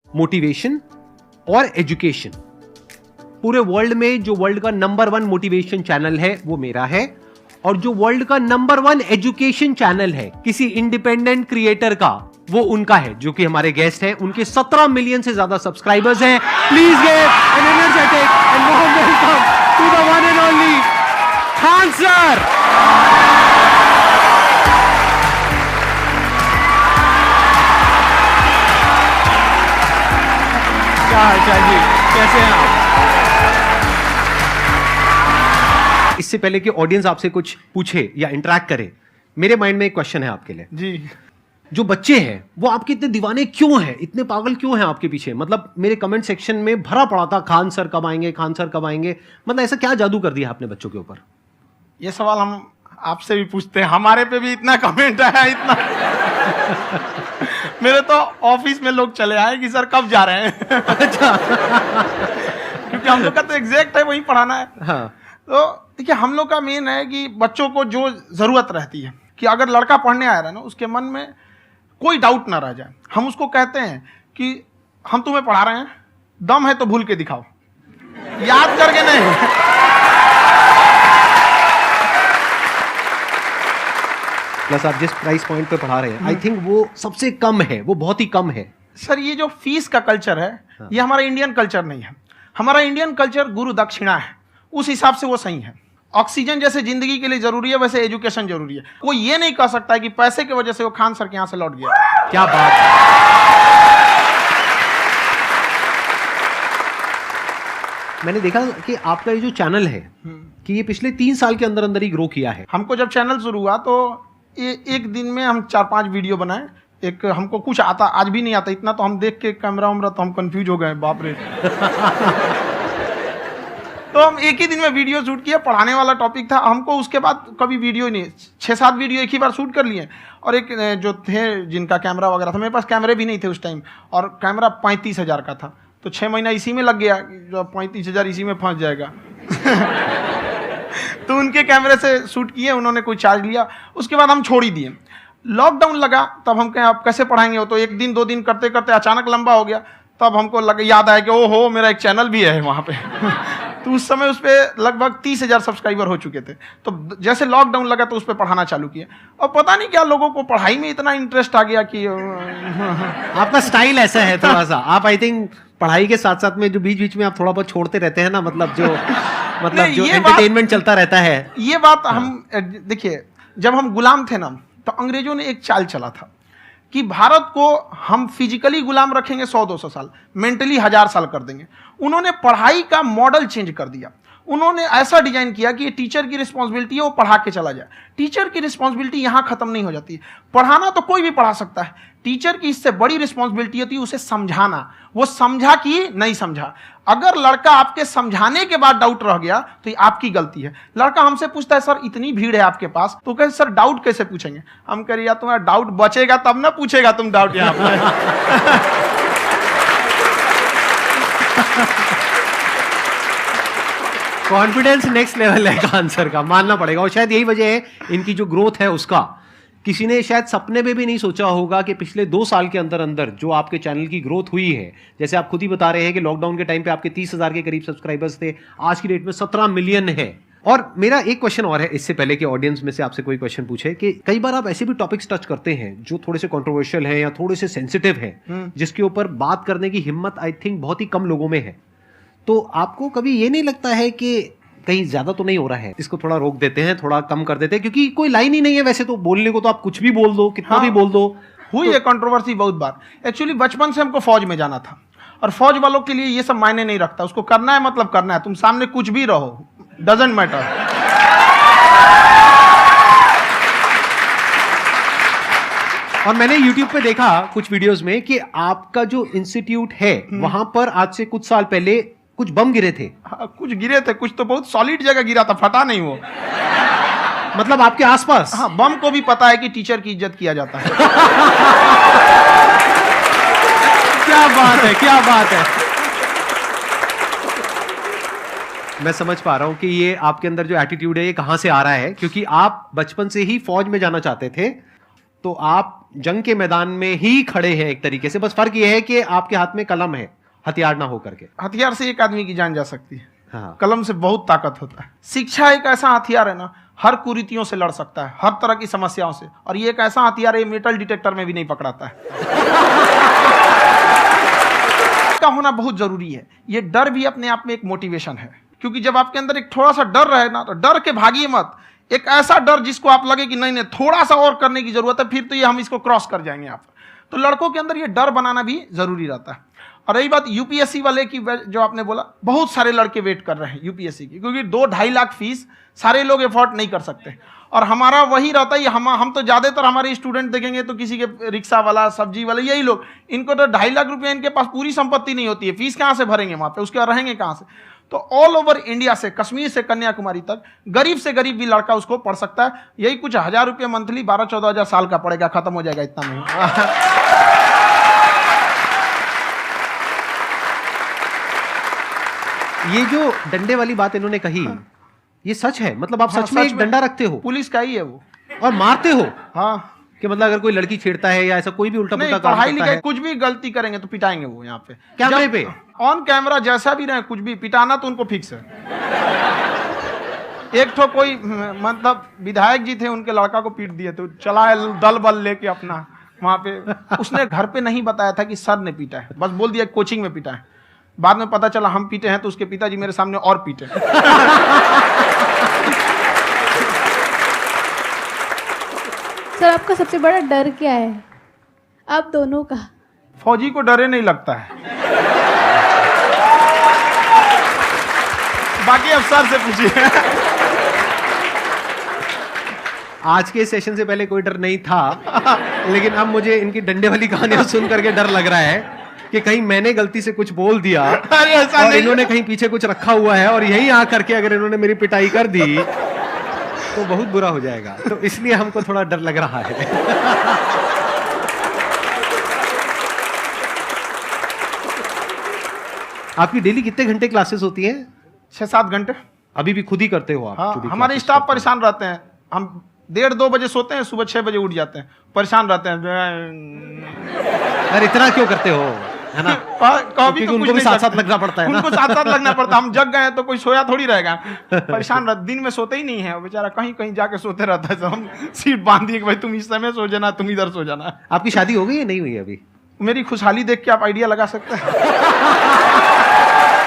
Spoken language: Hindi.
मोटिवेशन और एजुकेशन। पूरे वर्ल्ड में जो वर्ल्ड का नंबर 1 मोटिवेशन चैनल है वो मेरा है, और जो वर्ल्ड का नंबर 1 एजुकेशन चैनल है किसी इंडिपेंडेंट क्रिएटर का, वो उनका है, जो कि हमारे गेस्ट हैं। उनके 17 मिलियन से ज्यादा सब्सक्राइबर्स हैं। Please give an energetic and warm welcome to the one and only Khan sir. क्या हाल चाल जी, कैसे हैं आप? इससे पहले कि ऑडियंस आपसे कुछ पूछे या इंटरेक्ट करे, मेरे माइंड में एक क्वेश्चन है आपके लिए जी। जो बच्चे हैं वो आपके इतने दीवाने क्यों हैं, इतने पागल क्यों हैं आपके पीछे? मतलब मेरे कमेंट सेक्शन में भरा पड़ा था, खान सर कब आएंगे, खान सर कब आएंगे। मतलब ऐसा क्या जादू कर दिया आपने बच्चों के ऊपर? ये सवाल हम आपसे भी पूछते हैं, हमारे पे भी इतना कमेंट आया, इतना मेरे तो ऑफिस में लोग चले आए कि सर कब जा रहे हैं। अच्छा। क्योंकि हम लोग का तो एग्जैक्ट है, वही पढ़ाना है। हाँ। तो देखिए, हम लोग का मेन है कि बच्चों को जो जरूरत रहती है कि अगर लड़का पढ़ने आ रहा है ना, उसके मन में कोई डाउट ना रह जाए। हम उसको कहते हैं कि हम तुम्हें पढ़ा रहे हैं, दम है तो भूल के दिखाओ, याद करके नहीं। प्लस आप जिस प्राइस पॉइंट पे पढ़ा रहे हैं, आई थिंक वो सबसे कम है, वो बहुत ही कम है। सर, ये जो फीस का कल्चर है, ये हमारा इंडियन कल्चर नहीं है। हमारा इंडियन कल्चर गुरु दक्षिणा है, उस हिसाब से वो सही है। ऑक्सीजन जैसे जिंदगी के लिए जरूरी है, वैसे एजुकेशन जरूरी है। कोई ये नहीं कह सकता है कि पैसे की वजह से वो खान सर के यहां से लौट गया। क्या बात है। मैंने देखा कि आपका ये जो चैनल है कि ये पिछले 3 साल के अंदर अंदर ही ग्रो किया है। हमको जब चैनल शुरू हुआ तो एक दिन में हम 4-5 वीडियो बनाए। एक हमको कुछ आता, आज भी नहीं आता इतना, तो हम देख के कैमरा उमरा तो हम कंफ्यूज हो गए, बाप रे। तो हम एक ही दिन में वीडियो शूट किया, पढ़ाने वाला टॉपिक था हमको। उसके बाद कभी वीडियो नहीं, 6-7 वीडियो एक ही बार शूट कर लिए। और एक जो थे जिनका कैमरा वगैरह था, मेरे पास कैमरे भी नहीं थे उस टाइम, और कैमरा 35,000 का था। तो 6 महीना इसी में लग गया, जो 35,000 इसी में फंस जाएगा। तो उनके कैमरे से शूट किए, उन्होंने कोई चार्ज लिया, उसके बाद हम छोड़ ही दिए। लॉकडाउन लगा, तब हम कहें आप कैसे पढ़ाएंगे? वो तो 1 दिन 2 दिन करते करते अचानक लंबा हो गया। तब हमको याद आया कि ओहो, मेरा एक चैनल भी है वहाँ पे। तो उस समय उस पर लगभग 30,000 सब्सक्राइबर हो चुके थे। तो जैसे लॉकडाउन लगा तो उस पर पढ़ाना चालू किया, और पता नहीं क्या लोगों को पढ़ाई में इतना इंटरेस्ट आ गया कि आपका स्टाइल ऐसा है थोड़ा सा। आप आई थिंक पढ़ाई के साथ साथ में जो बीच बीच में आप थोड़ा बहुत छोड़ते रहते हैं ना, मतलब जो एंटरटेनमेंट चलता रहता है। ये बात हम देखिए, जब हम गुलाम थे ना, तो अंग्रेजों ने एक चाल चला था कि भारत को हम फिजिकली गुलाम रखेंगे 100-200 साल, मेंटली 1000 साल कर देंगे। उन्होंने पढ़ाई का मॉडल चेंज कर दिया। उन्होंने ऐसा डिजाइन किया कि ये टीचर की रिस्पॉन्सिबिलिटी है, वो पढ़ा के चला जाए। टीचर की रिस्पॉन्सिबिलिटी यहाँ खत्म नहीं हो जाती है। पढ़ाना तो कोई भी पढ़ा सकता है, टीचर की इससे बड़ी रिस्पॉन्सिबिलिटी होती है उसे समझाना। वो समझा कि नहीं समझा। अगर लड़का आपके समझाने के बाद डाउट रह गया तो ये आपकी गलती है। लड़का हमसे पूछता है, सर इतनी भीड़ है आपके पास, तो कहते सर डाउट कैसे पूछेंगे? हम कह रहे यार, तुम्हारा डाउट बचेगा तब ना पूछेगा तुम डाउट यहाँ पे। कॉन्फिडेंस नेक्स्ट लेवल है खान सर का, मानना पड़ेगा। और शायद यही वजह है इनकी जो ग्रोथ है उसका। किसी ने शायद सपने में भी नहीं सोचा होगा कि पिछले 2 साल के अंदर अंदर जो आपके चैनल की ग्रोथ हुई है, जैसे आप खुद ही बता रहे हैं कि लॉकडाउन के टाइम पे आपके 30,000 के करीब सब्सक्राइबर्स थे, आज की डेट में 17 मिलियन है। और मेरा एक क्वेश्चन और है, इससे पहले कि ऑडियंस में से आपसे कोई क्वेश्चन पूछे, कि कई बार आप ऐसे भी टॉपिक्स टच करते हैं जो थोड़े से कंट्रोवर्शियल हैं या थोड़े से सेंसिटिव हैं, जिसके ऊपर बात करने की हिम्मत आई थिंक बहुत ही कम लोगों में है। तो आपको कभी ये नहीं लगता है कि कहीं ज्यादा तो नहीं हो रहा है, इसको थोड़ा रोक देते हैं, थोड़ा कम कर देते हैं? क्योंकि कोई लाइन ही नहीं है वैसे तो बोलने को, तो आप कुछ भी बोल दो, कितना भी बोल दो। हुई है कंट्रोवर्सी बहुत बार। एक्चुअली बचपन से हमको फौज में जाना था, और फौज वालों के लिए ये सब मायने नहीं रखता। उसको करना है मतलब करना है, तुम सामने कुछ भी रहो, डजंट मैटर। और मैंने YouTube पे देखा कुछ वीडियोस में कि आपका जो इंस्टीट्यूट है वहां पर आज से कुछ साल पहले कुछ बम गिरे थे। हाँ, कुछ गिरे थे, कुछ तो बहुत सॉलिड जगह गिरा था, फटा नहीं वो। मतलब आपके आसपास? हाँ, बम को भी पता है कि टीचर की इज्जत किया जाता है। क्या बात है, क्या बात है। मैं समझ पा रहा हूं कि ये आपके अंदर जो एटीट्यूड है ये कहां से आ रहा है, क्योंकि आप बचपन से ही फौज में जाना चाहते थे तो आप जंग के मैदान में ही खड़े हैं एक तरीके से, बस फर्क यह है कि आपके हाथ में कलम है, हथियार ना हो करके। हथियार से एक आदमी की जान जा सकती है, हाँ। कलम से बहुत ताकत होता है। शिक्षा एक ऐसा हथियार है ना, हर कुरीतियों से लड़ सकता है, हर तरह की समस्याओं से। और ये एक ऐसा हथियार है, मेटल डिटेक्टर में भी नहीं पकड़ाता है। का होना बहुत जरूरी है। ये डर भी अपने आप में एक मोटिवेशन है, क्योंकि जब आपके अंदर एक थोड़ा सा डर रहे ना, तो डर के भागिए मत। एक ऐसा डर जिसको आप लगे कि नहीं नहीं थोड़ा सा और करने की जरूरत है, फिर तो ये हम इसको क्रॉस कर जाएंगे यहाँ पर। तो लड़कों के अंदर ये डर बनाना भी जरूरी रहता है। और रही बात यूपीएससी वाले की, जो आपने बोला, बहुत सारे लड़के वेट कर रहे हैं यूपीएससी की, क्योंकि 2-2.5 लाख फीस सारे लोग एफोर्ड नहीं कर सकते। और हमारा वही रहता है, हम तो ज्यादातर हमारे स्टूडेंट देखेंगे तो किसी के रिक्शा वाला, सब्जी वाला, यही लोग, इनको तो 2.5 लाख रुपया, इनके पास पूरी संपत्ति नहीं होती है, फीस कहाँ से भरेंगे वहां पे, उसके बाद रहेंगे कहाँ से। तो ऑल ओवर इंडिया से, कश्मीर से कन्याकुमारी तक, गरीब से गरीब भी लड़का उसको पढ़ सकता है। यही कुछ 1000 रुपये मंथली, 12-14 हजार साल का पड़ेगा, खत्म हो जाएगा इतना में। ये जो डंडे वाली बात इन्होंने कही, ये सच है? मतलब आप सच में एक डंडा रखते हो? पुलिस का ही है वो। और मारते हो? हाँ, कि मतलब अगर कोई लड़की छेड़ता है या ऐसा कोई भी उल्टा नहीं, पुल्टा काम पढ़ाई करता लिखाई है, कुछ भी गलती करेंगे तो पिटाएंगे वो यहाँ पे, कैमरे पे, ऑन कैमरा, जैसा भी रहे, कुछ भी पिटाना तो उनको फिक्स है। एक तो कोई मतलब विधायक जी थे, उनके लड़का को पीट दिए, तो चला दल बल लेके अपना वहां पे। उसने घर पे नहीं बताया था कि सर ने पीटा है, बस बोल दिया कोचिंग में पीटा है। बाद में पता चला हम पीटे हैं, तो उसके पिताजी मेरे सामने और पीटे। सर आपका सबसे बड़ा डर क्या है, आप दोनों का? फौजी को डरे नहीं लगता है, बाकी अफसर से पूछिए। आज के सेशन से पहले कोई डर नहीं था, लेकिन अब मुझे इनकी डंडे वाली कहानियां सुन करके डर लग रहा है कि कहीं मैंने गलती से कुछ बोल दिया अरे ऐसा और नहीं, इन्होंने कहीं पीछे कुछ रखा हुआ है और यहीं आ करके अगर इन्होंने मेरी पिटाई कर दी तो बहुत बुरा हो जाएगा। तो इसलिए हमको थोड़ा डर लग रहा है। आपकी डेली कितने घंटे क्लासेस होती हैं? 6-7 घंटे। अभी भी खुद ही करते हो आप? हाँ, जो भी हमारे classes स्टाफ करते परेशान रहते हैं। हम 1:30-2 बजे सोते हैं, सुबह 6 बजे उठ जाते हैं, परेशान रहते हैं। हो? यार इतना क्यों करते हो, है ना? कभी तो उनको भी साथ साथ लगना पड़ता है ना? उनको साथ साथ लगना पड़ता है। हम जग गए तो कोई सोया थोड़ी रहेगा, परेशान रहता, दिन में सोते ही नहीं है बेचारा, कहीं कहीं जाके सोते रहता है। तो हम सीट बांध दिए कि भाई तुम इस समय सो जाना, तुम इधर सो जाना। आपकी शादी हो गई या नहीं हुई अभी? मेरी खुशहाली देख के आप आइडिया लगा सकते हैं।